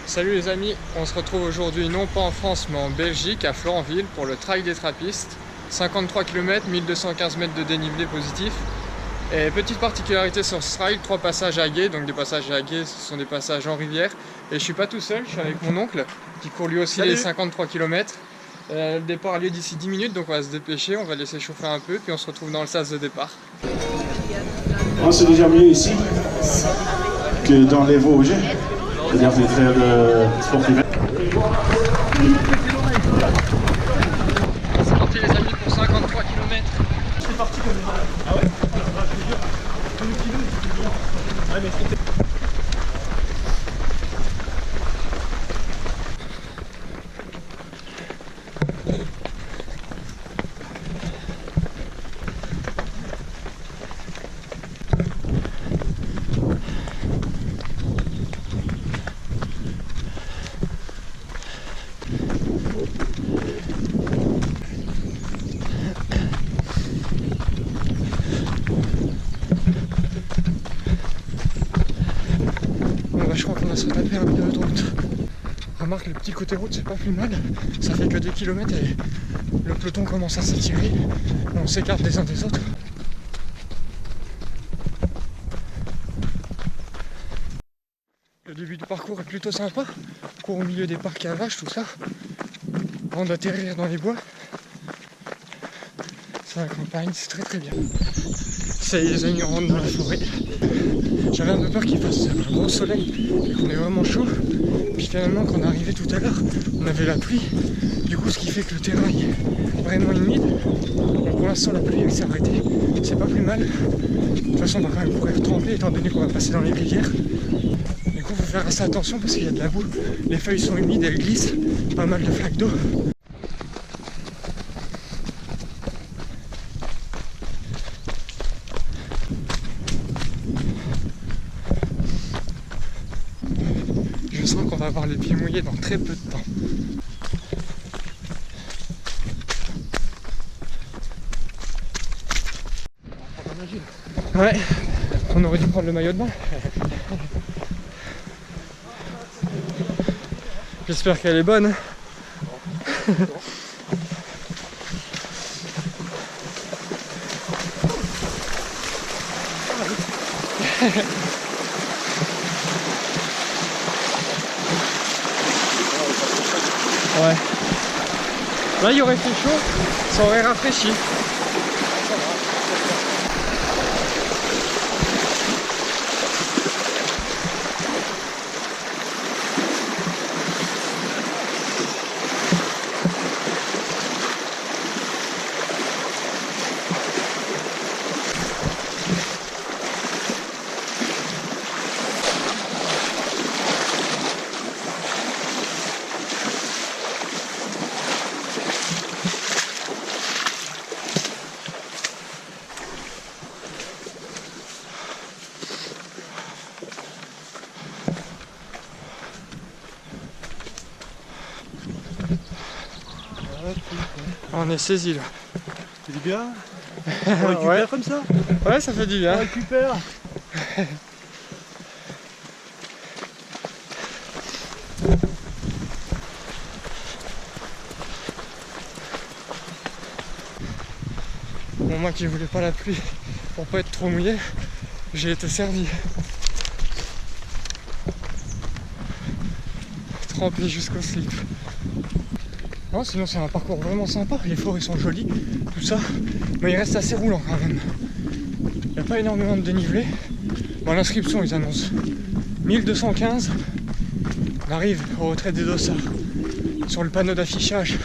Salut les amis, on se retrouve aujourd'hui non pas en France mais en Belgique, à Florenville, pour le Trail des Trappistes. 53 km, 1215 mètres de dénivelé positif. Et petite particularité sur ce trail, 3 passages à gué. Donc des passages à gué, ce sont des passages en rivière. Et je suis pas tout seul, je suis avec mon oncle qui court lui aussi les 53 km. Le départ a lieu d'ici 10 minutes, donc on va se dépêcher, on va laisser chauffer un peu, puis on se retrouve dans le sas de départ. C'est déjà mieux ici que dans les Vosges. C'est-à-dire des trails sportifs. C'est parti les amis pour 53 km. C'est parti comme ça. Ah ouais? Je te jure. Ouais, mais c'était... Je crois qu'on va se taper un milieu de route. Remarque, le petit côté route c'est pas plus mal, ça fait que 2 km et le peloton commence à s'attirer, on s'écarte des uns des autres. Le début du parcours est plutôt sympa, on court au milieu des parcs à vaches, tout ça, avant d'atterrir dans les bois. C'est la campagne, c'est très très bien. Ça y est les amis, on rentre dans la forêt. J'avais un peu peur qu'il fasse un gros soleil et qu'on ait vraiment chaud. Puis finalement quand on est arrivé tout à l'heure, on avait la pluie. Du coup ce qui fait que le terrain est vraiment humide. Donc pour l'instant la pluie elle s'est arrêtée. C'est pas plus mal. De toute façon on va quand même courir tremper étant donné qu'on va passer dans les rivières. Du coup il faut faire assez attention parce qu'il y a de la boue. Les feuilles sont humides, elles glissent. Pas mal de flaques d'eau. Je sens qu'on va avoir les pieds mouillés dans très peu de temps. Ouais, on aurait dû prendre le maillot de bain. J'espère qu'elle est bonne. Ouais. Là il aurait fait chaud, ça aurait rafraîchi. On est saisi là. C'est du bien. On récupère Ouais. comme ça. Ouais, ça fait du bien. On récupère. Bon, moi qui voulais pas la pluie pour pas être trop mouillé, j'ai été servi. Trempé jusqu'au slip. Non, sinon c'est un parcours vraiment sympa, les forêts sont jolies, tout ça, mais il reste assez roulant quand même. Il n'y a pas énormément de dénivelé. Bon, l'inscription ils annoncent 1215. On arrive au retrait des dossards. Sur le panneau d'affichage,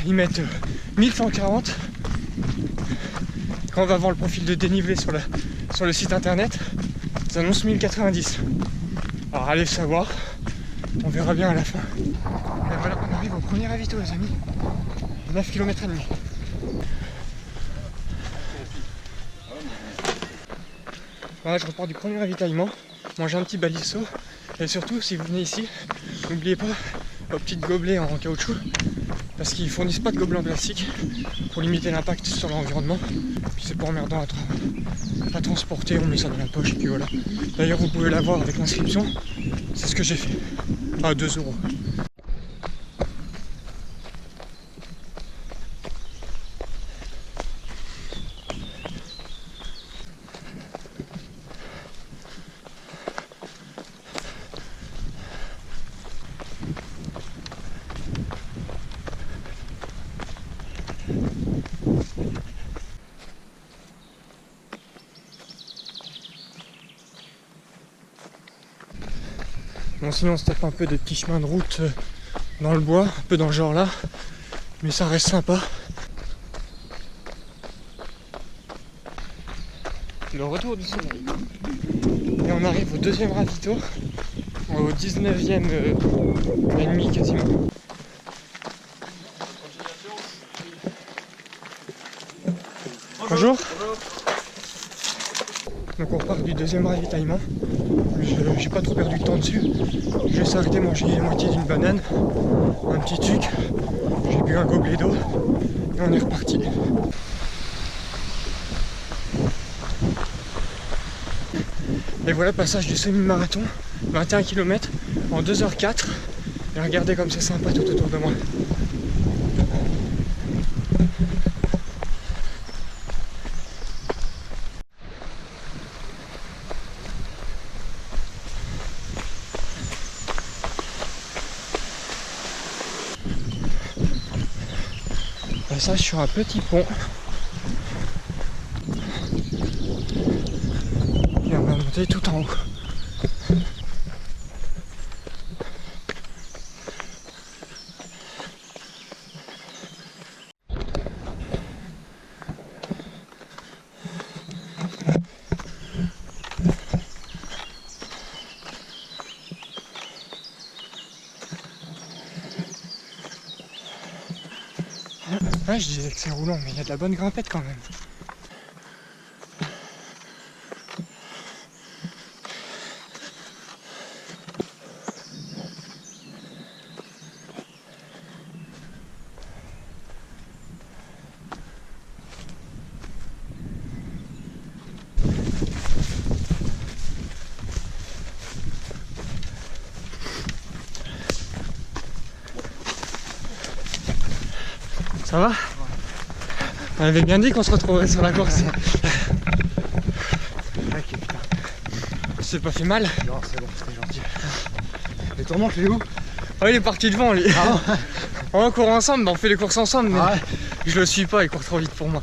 ils mettent 1140. Quand on va voir le profil de dénivelé sur le site internet, ils annoncent 1090. Alors allez savoir, on verra bien à la fin. Et voilà, on arrive au premier ravito les amis. 9 km et demi. Voilà, je repars du premier ravitaillement. Manger un petit balisso. Et surtout, si vous venez ici, n'oubliez pas vos petits gobelets en caoutchouc. Parce qu'ils fournissent pas de gobelets en plastique pour limiter l'impact sur l'environnement. Puis c'est pas emmerdant à transporter, on met ça dans la poche et puis voilà. D'ailleurs vous pouvez l'avoir avec l'inscription, c'est ce que j'ai fait. Ah, 2 euros. Bon, sinon on se tape un peu des petits chemins de route dans le bois, un peu dans le genre là, mais ça reste sympa. Le retour du soleil. Et on arrive au deuxième ravito, au 19e et demi quasiment. Bonjour. Donc on repart du deuxième ravitaillement. J'ai pas trop perdu de temps dessus. Je vais s'arrêter manger la moitié d'une banane, un petit truc. J'ai bu un gobelet d'eau et on est reparti. Et voilà, passage du semi-marathon, 21 km en 2h04. Et regardez comme c'est sympa tout autour de moi. Passage sur un petit pont. Et on va monter tout en haut. Ouais, je disais que c'est roulant, mais il y a de la bonne grimpette quand même. Ça va? On avait bien dit qu'on se retrouverait sur la course. C'est pas fait mal? Non, c'est bon, c'était gentil. Et ton oncle, il est où? Oh, il est parti devant lui. Ah ouais. On court ensemble, on fait les courses ensemble, mais Ah ouais. je le suis pas, il court trop vite pour moi.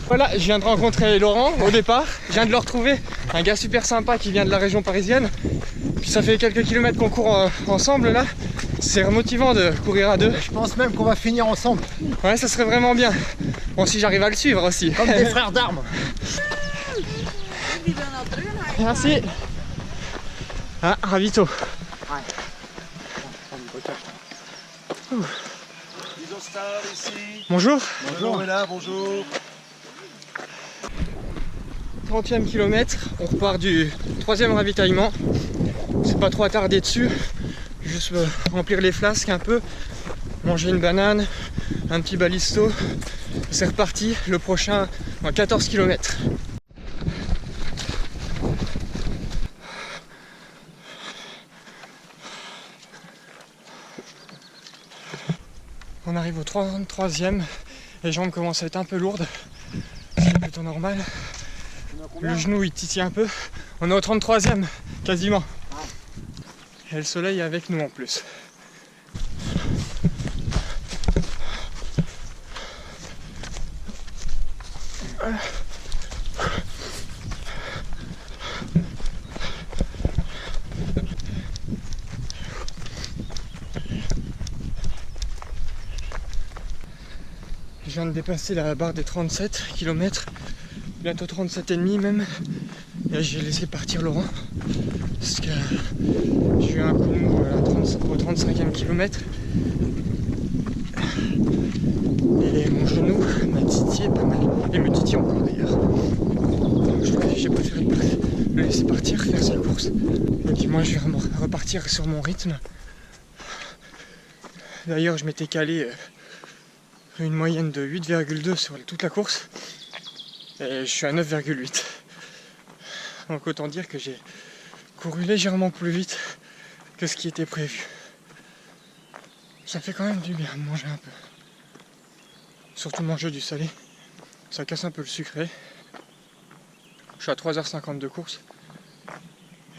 Voilà, je viens de rencontrer Laurent au départ, je viens de le retrouver, un gars super sympa qui vient de la région parisienne. Puis ça fait quelques kilomètres qu'on court ensemble là, c'est motivant de courir à deux. Je pense même qu'on va finir ensemble. Ouais, ça serait vraiment bien. Bon, si j'arrive à le suivre aussi. Comme des frères d'armes. Merci. Ah, ravito. Bonjour. Bonjour, Mela, bonjour. 30e kilomètre, on repart du 3e ravitaillement. C'est pas trop attardé dessus. Juste remplir les flasques un peu, manger une banane, un petit balisto. C'est reparti, le prochain en 14 km. On arrive au 33e, les jambes commencent à être un peu lourdes, c'est plutôt normal. Le genou il titille un peu. On est au 33e, quasiment. Et le soleil est avec nous en plus. Je viens de dépasser la barre des 37 km. Bientôt 37,5 même. Et j'ai laissé partir Laurent parce que j'ai eu un coup de mou au 35e kilomètre et mon genou m'a titillé pas mal et me titille encore d'ailleurs. J'ai préféré le laisser partir, faire sa course, et puis moi je vais repartir sur mon rythme D'ailleurs, je m'étais calé une moyenne de 8,2 sur toute la course. Et je suis à 9,8. Donc autant dire que j'ai couru légèrement plus vite que ce qui était prévu. Ça fait quand même du bien de manger un peu. Surtout manger du salé. Ça casse un peu le sucré. Je suis à 3h50 de course.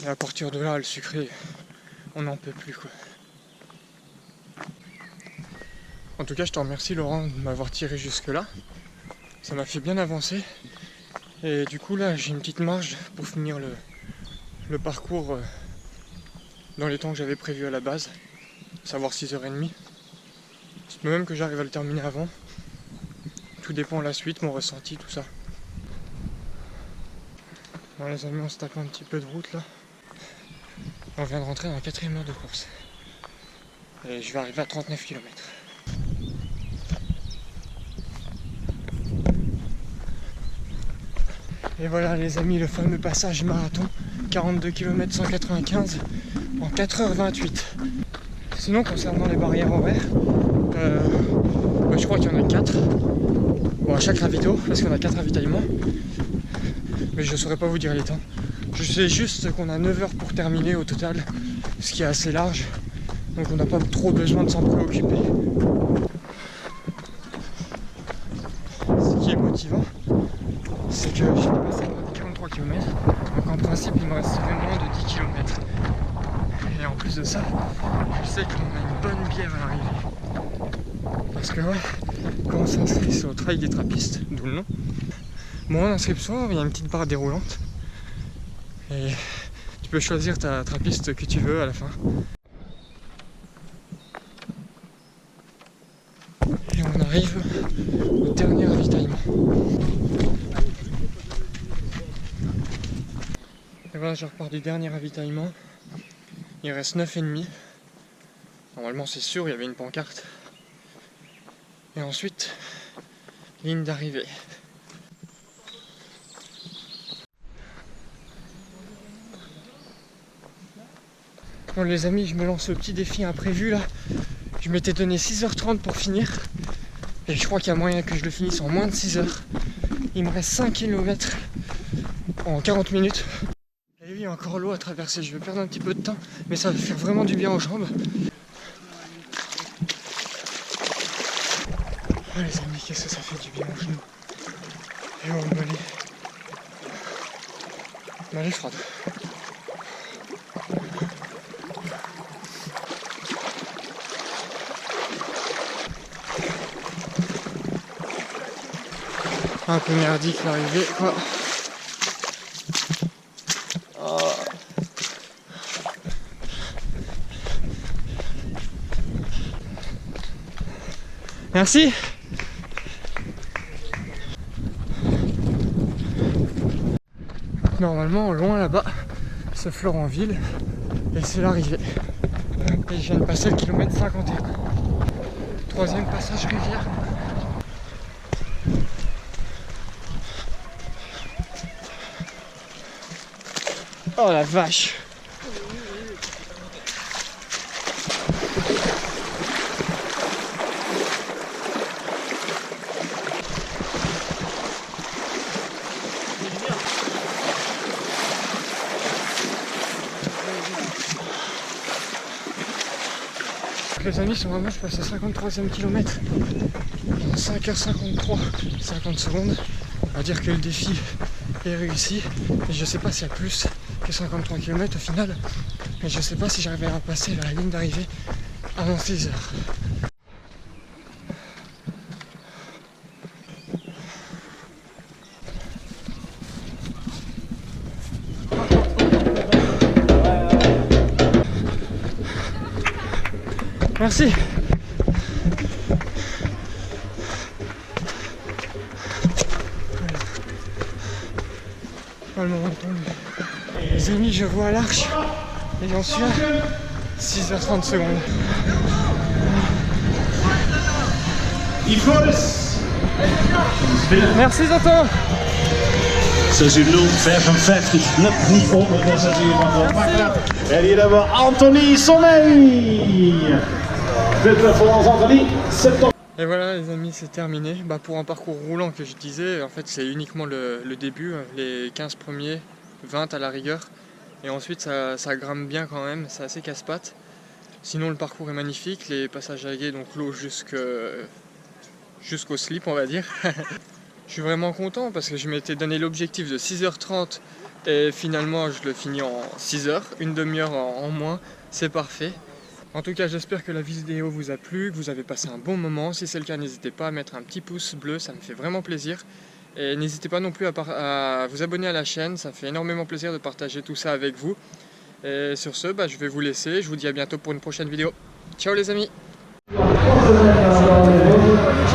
Et à partir de là, le sucré, on n'en peut plus quoi. En tout cas, je te remercie Laurent de m'avoir tiré jusque là. Ça m'a fait bien avancer. Et du coup là, j'ai une petite marge pour finir le parcours dans les temps que j'avais prévu à la base. Savoir 6h30. C'est peut même que j'arrive à le terminer avant. Tout dépend de la suite, mon ressenti, tout ça. Bon les amis, on se tape un petit peu de route là. On vient de rentrer dans la 4e heure de course. Et je vais arriver à 39 km. Et voilà les amis, le fameux passage marathon. 42 km 195 en 4h28. Sinon concernant les barrières horaires, je crois qu'il y en a 4. Bon, à chaque ravito, parce qu'on a 4 ravitaillements. Mais je ne saurais pas vous dire les temps. Je sais juste qu'on a 9 heures pour terminer au total, ce qui est assez large. Donc on n'a pas trop besoin de s'en préoccuper. Ce qui est motivant, c'est que j'ai passé 43 km. Donc en principe il me resterait moins de 10 km. Et en plus de ça, je sais qu'on a une bonne bière à l'arrivée. Parce que ouais, quand on s'inscrit sur le trail des trappistes, d'où le nom, bon, en inscription, il y a une petite barre déroulante. Et tu peux choisir ta trappiste que tu veux à la fin. Et on arrive au dernier ravitaillement. Et voilà, je repars du dernier ravitaillement. Il reste 9,5. Normalement c'est sûr, il y avait une pancarte. Et ensuite, ligne d'arrivée. Bon les amis, je me lance le petit défi imprévu là. Je m'étais donné 6h30 pour finir. Et je crois qu'il y a moyen que je le finisse en moins de 6 heures. Il me reste 5 km en 40 minutes. Et oui, encore l'eau à traverser. Je vais perdre un petit peu de temps, mais ça va faire vraiment du bien aux jambes. Oh les amis, qu'est-ce que ça fait du bien aux genoux. Et au mollet. Elle est froide. Un peu merdique l'arrivée quoi. Oh. Merci. Normalement loin là-bas c'est Florentville et c'est l'arrivée. Et je viens de passer le kilomètre 51. Troisième passage rivière. Oh la vache! Les amis, sur moi je passe à 53e kilomètre en 5h53, 50 secondes. On va dire que le défi est réussi. Et je sais pas s'il y a plus que 53 km au final. Mais je sais pas si j'arriverai à passer la ligne d'arrivée avant 6 heures. Merci. Pas le moment de tomber. Les amis, je vois l'arche et j'en suis à 6h30 secondes. Merci Zanton. 6 uur 0:55, net niet onder de 6 uur van de Makkelijk. En hier hebben we Anthony Sommeil. Faites la France Anthony, septembre. Et voilà les amis, c'est terminé. Pour un parcours roulant que je disais, en fait c'est uniquement le début, les 15 premiers, 20 à la rigueur. Et ensuite ça grimpe bien quand même, c'est assez casse-pattes. Sinon le parcours est magnifique, les passages algués, donc l'eau jusqu'au slip on va dire. Je suis vraiment content parce que je m'étais donné l'objectif de 6h30 et finalement je le finis en 6h, une demi-heure en moins, c'est parfait. En tout cas, j'espère que la vidéo vous a plu, que vous avez passé un bon moment. Si c'est le cas, n'hésitez pas à mettre un petit pouce bleu, ça me fait vraiment plaisir. Et n'hésitez pas non plus à vous abonner à la chaîne, ça fait énormément plaisir de partager tout ça avec vous. Et sur ce, je vais vous laisser, je vous dis à bientôt pour une prochaine vidéo. Ciao les amis. J'ai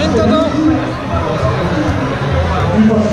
une tendance.